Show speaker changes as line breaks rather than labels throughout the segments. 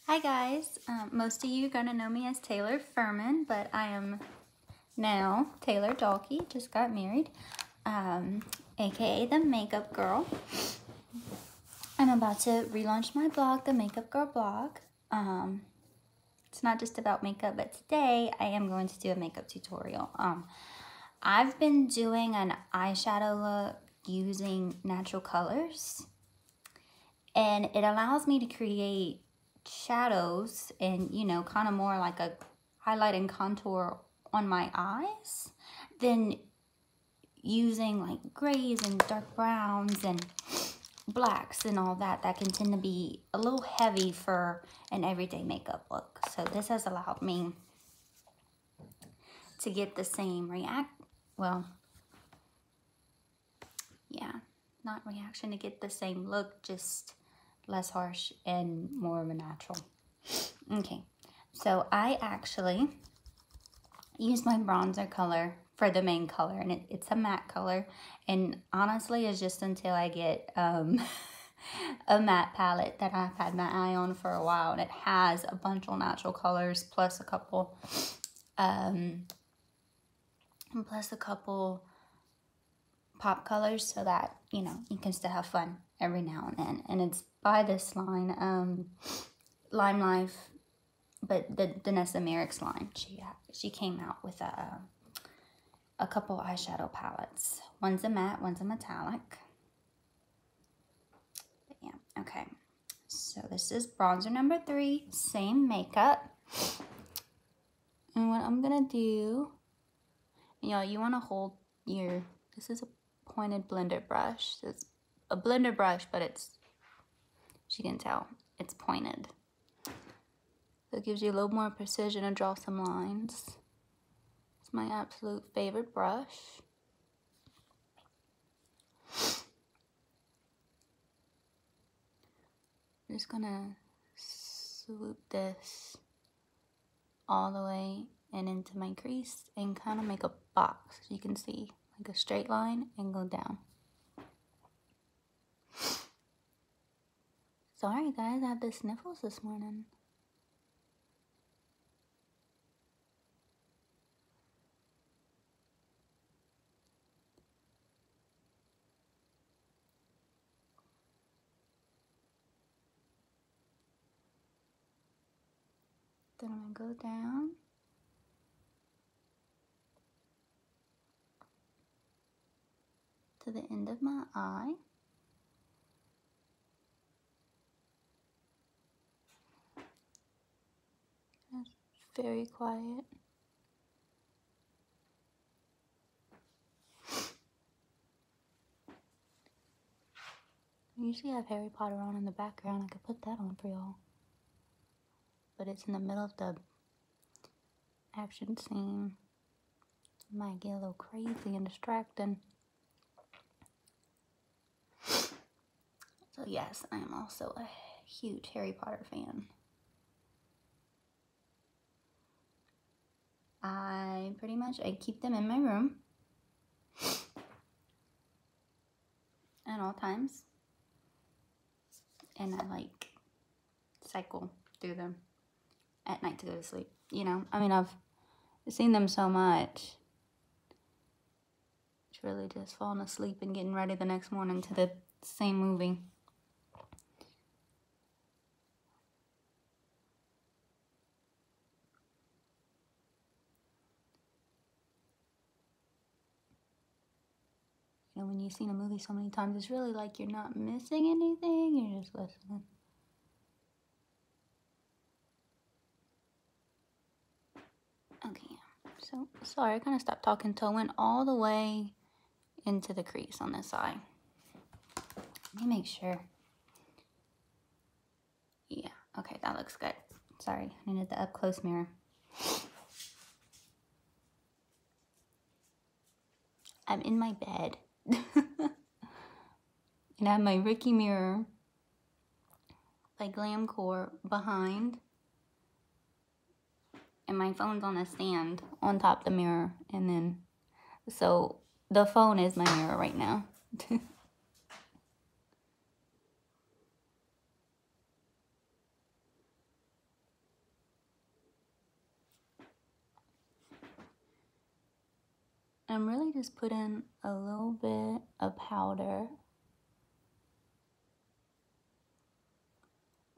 Hi guys, most of you are going to know me as Taylor Furman, but I am now Taylor Dalkey, just got married, aka the Makeup Girl. I'm about to relaunch my blog, the Makeup Girl blog. It's not just about makeup, but today I am going to do a makeup tutorial. I've been doing an eyeshadow look using natural colors, and it allows me to create shadows and, you know, kind of more like a highlight and contour on my eyes than using like grays and dark browns and blacks and all that can tend to be a little heavy for an everyday makeup look. So this has allowed me to get the same reaction, to get the same look, just less harsh and more of a natural. Okay, so I actually use my bronzer color for the main color, and it's a matte color, and honestly it's just until I get a matte palette that I've had my eye on for a while, and it has a bunch of natural colors plus a couple pop colors, so that, you know, you can still have fun every now and then. And it's by this line, Lime Life, but the Danessa Merrick's line. She came out with a couple eyeshadow palettes. One's a matte, one's a metallic. But yeah, okay. So this is bronzer number 3, same makeup. And what I'm gonna do, y'all, you wanna hold your, this is a pointed blender brush. It's a blender brush, but it's, as you can tell, it's pointed. So it gives you a little more precision to draw some lines. It's my absolute favorite brush. I'm just gonna swoop this all the way and into my crease and kind of make a box, so you can see like a straight line and go down. Sorry guys, I had the sniffles this morning. Then I'm gonna go down to the end of my eye. That's very quiet. I usually have Harry Potter on in the background. I could put that on for y'all. But it's in the middle of the action scene. It might get a little crazy and distracting. So yes, I am also a huge Harry Potter fan. I keep them in my room at all times. And I like cycle through them at night to go to sleep. You know, I mean, I've seen them so much. It's really just falling asleep and getting ready the next morning to the same movie. You know, when you've seen a movie so many times, it's really like you're not missing anything, you're just listening. Okay, so sorry, I kind of stopped talking till I went all the way into the crease on this eye. Let me make sure. Yeah, okay, that looks good. Sorry, I needed the up-close mirror. I'm in my bed. And I have my Ricky mirror by Glamcore behind. And my phone's on a stand on top of the mirror. And then, so the phone is my mirror right now. I'm really just putting a little bit of powder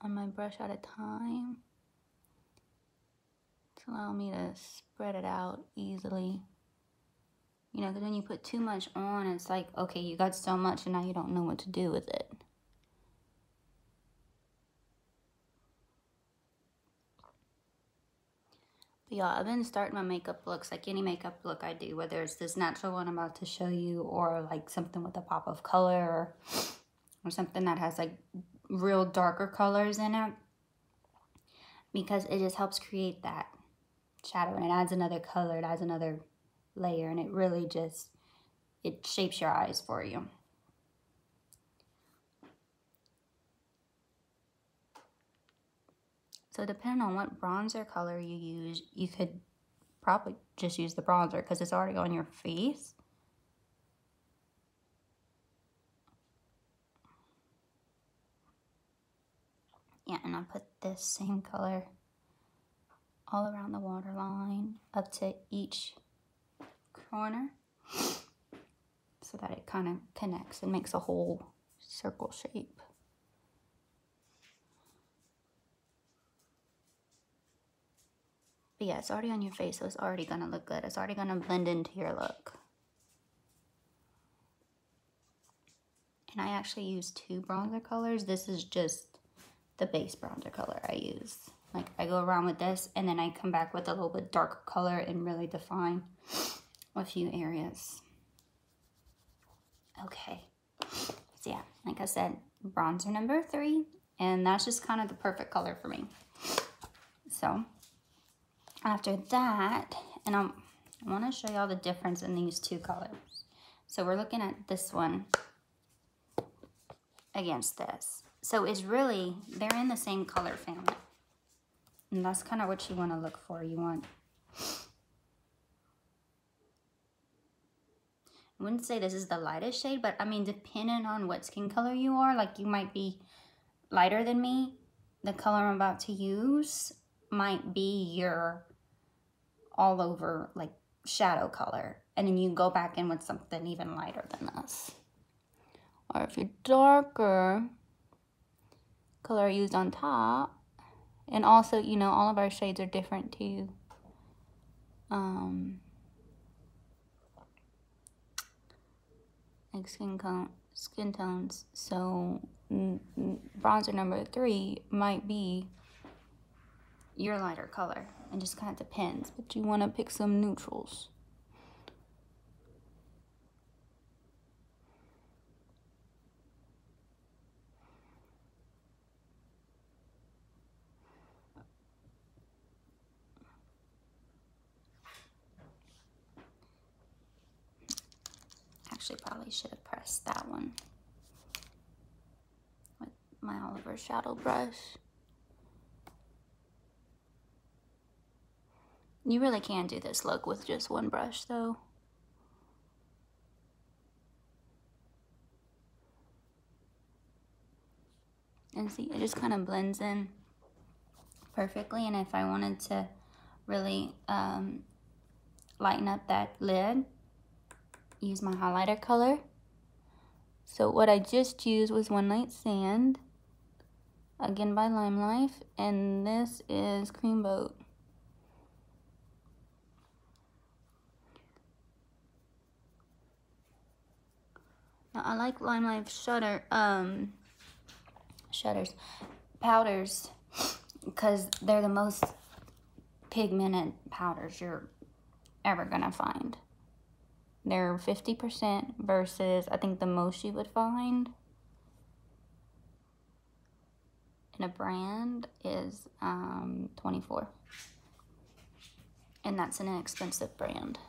on my brush at a time to allow me to spread it out easily. You know, because when you put too much on, it's like, okay, you got so much and now you don't know what to do with it. But yeah, I've been starting my makeup looks like any makeup look I do, whether it's this natural one I'm about to show you or like something with a pop of color or something that has like real darker colors in it, because it just helps create that shadow and it adds another color, it adds another layer, and it really just, it shapes your eyes for you. So depending on what bronzer color you use, you could probably just use the bronzer because it's already on your face. Yeah, and I put this same color all around the waterline up to each corner so that it kind of connects and makes a whole circle shape. But yeah, it's already on your face, so it's already gonna look good. It's already gonna blend into your look. And I actually use 2 bronzer colors. This is just the base bronzer color I use. Like, I go around with this and then I come back with a little bit darker color and really define a few areas. Okay, so yeah, like I said, bronzer number 3, and that's just kind of the perfect color for me. So after that, and I want to show y'all the difference in these 2 colors. So we're looking at this one against this. So it's really, they're in the same color family. And that's kind of what you want to look for. You want, I wouldn't say this is the lightest shade, but I mean, depending on what skin color you are, like you might be lighter than me. The color I'm about to use might be your all over like shadow color. And then you go back in with something even lighter than this. Or if you're darker, color used on top. And also, you know, all of our shades are different too. Like skin tones. So bronzer number 3 might be your lighter color. It just kind of depends, but you want to pick some neutrals. Actually, probably should have pressed that one with my Oliver shadow brush. You really can do this look with just one brush though. And see, it just kind of blends in perfectly. And if I wanted to really lighten up that lid, use my highlighter color. So what I just used was One Night Stand, again by Lime Life, and this is Cream Boat. Now I like Lime Life powders, because they're the most pigmented powders you're ever gonna find. They're 50% versus I think the most you would find in a brand is 24. And that's an inexpensive brand.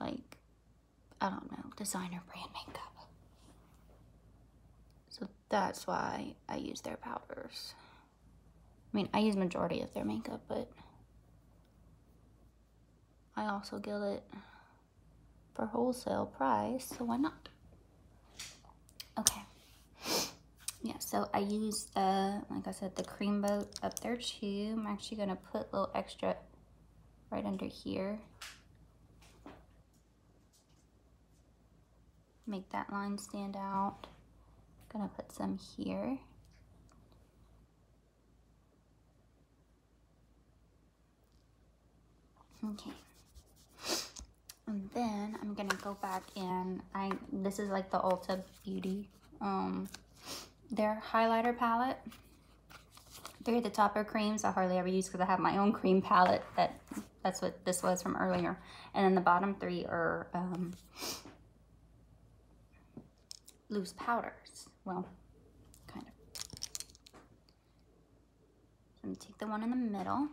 Like, I don't know, designer brand makeup. So that's why I use their powders. I mean, I use majority of their makeup, but I also get it for wholesale price, so why not? Okay. Yeah, so I use like I said, the Cream Boat up there too. I'm actually gonna put a little extra right under here. make that line stand out. Gonna put some here. Okay. And then I'm gonna go back in. This is like the Ulta Beauty, their highlighter palette. They're at the Topper creams I hardly ever use because I have my own cream palette. That's what this was from earlier. And then the bottom three are loose powders. Well, kind of. So I'm gonna take the one in the middle.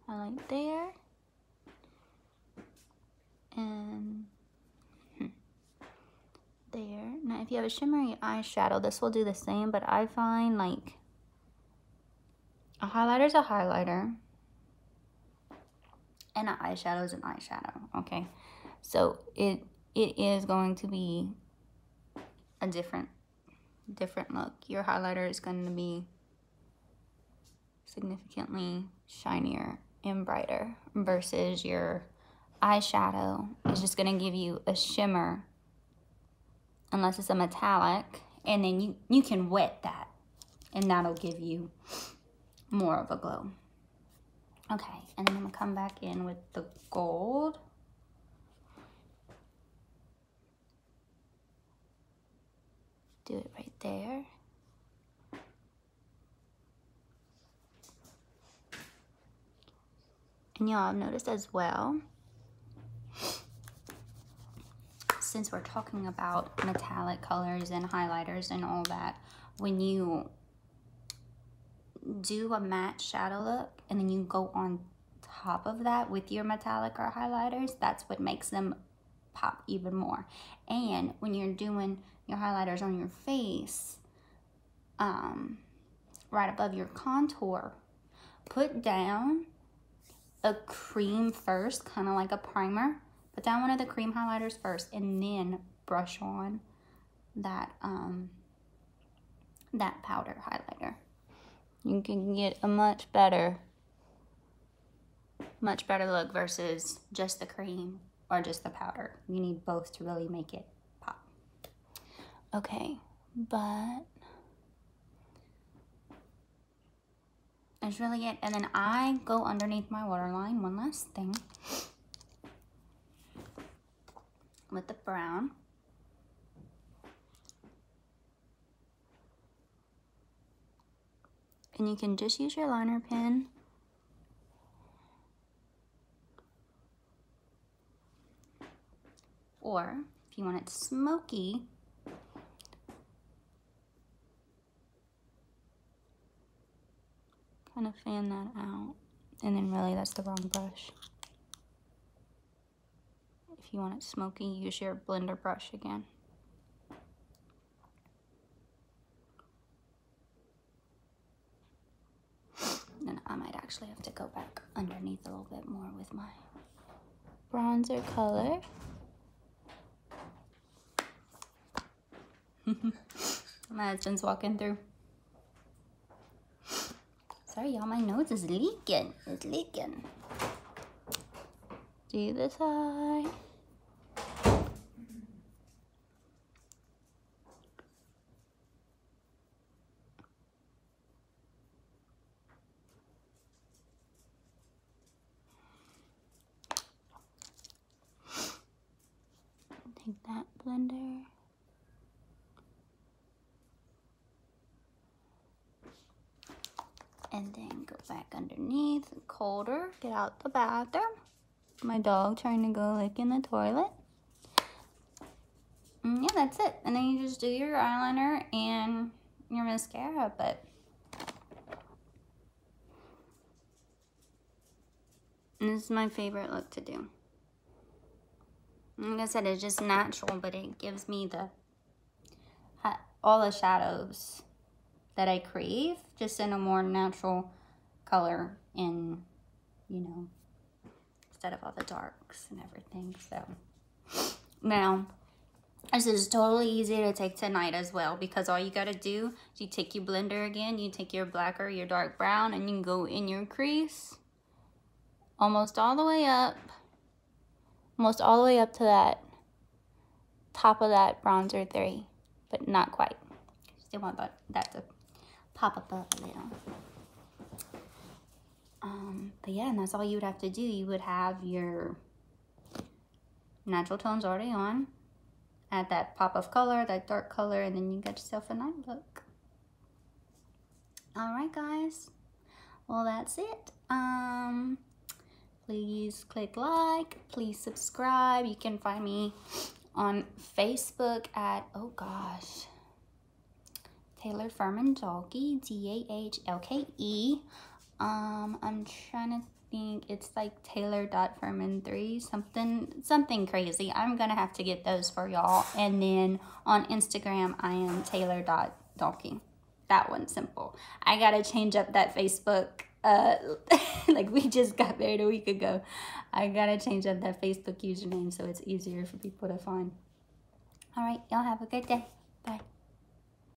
Highlight there. And there. Now if you have a shimmery eyeshadow, this will do the same, but I find like a highlighter is a highlighter and an eyeshadow is an eyeshadow, okay? So it is going to be a different look. Your highlighter is going to be significantly shinier and brighter versus your eyeshadow is just going to give you a shimmer unless it's a metallic, and then you can wet that and that'll give you more of a glow. Okay, and then I'm gonna come back in with the gold. Do it right there. And y'all have noticed as well, since we're talking about metallic colors and highlighters and all that, when you do a matte shadow look and then you go on top of that with your metallic or highlighters, that's what makes them pop even more. And when you're doing your highlighters on your face, right above your contour, put down a cream first, kind of like a primer. Put down one of the cream highlighters first and then brush on that that powder highlighter. You can get a much better look versus just the cream or just the powder. You need both to really make it pop. Okay, but that's really it. And then I go underneath my waterline, one last thing, with the brown. And you can just use your liner pen. Or if you want it smoky, kind of fan that out. And then really that's the wrong brush. If you want it smoky, use your blender brush again. Then I might actually have to go back underneath a little bit more with my bronzer color. My husband's walking through. Sorry, y'all, my nose is leaking. It's leaking. Do this eye. Take that blender. And then go back underneath, colder, get out the bathroom. My dog trying to go lick in the toilet. And yeah, that's it. And then you just do your eyeliner and your mascara, but this is my favorite look to do. Like I said, it's just natural, but it gives me all the shadows that I crave, just in a more natural color, and you know, instead of all the darks and everything. So now this is totally easy to take tonight as well, because all you got to do is you take your blender again, you take your black or your dark brown, and you can go in your crease almost all the way up almost all the way up to that top of that bronzer 3, but not quite. Still want that to pop up a little. But yeah, and that's all you would have to do. You would have your natural tones already on, add that pop of color, that dark color, and then you get yourself a night look. All right, guys. Well, that's it. Please click like, please subscribe. You can find me on Facebook at, oh gosh, Taylor Furman Dalke, D-A-H-L-K-E. I'm trying to think, it's like Taylor.Furman3, something crazy. I'm gonna have to get those for y'all. And then on Instagram, I am Taylor.Dalke. That one's simple. I gotta change up that Facebook. Like we just got married a week ago. I gotta change up that Facebook username so it's easier for people to find. All right, y'all have a good day. Bye.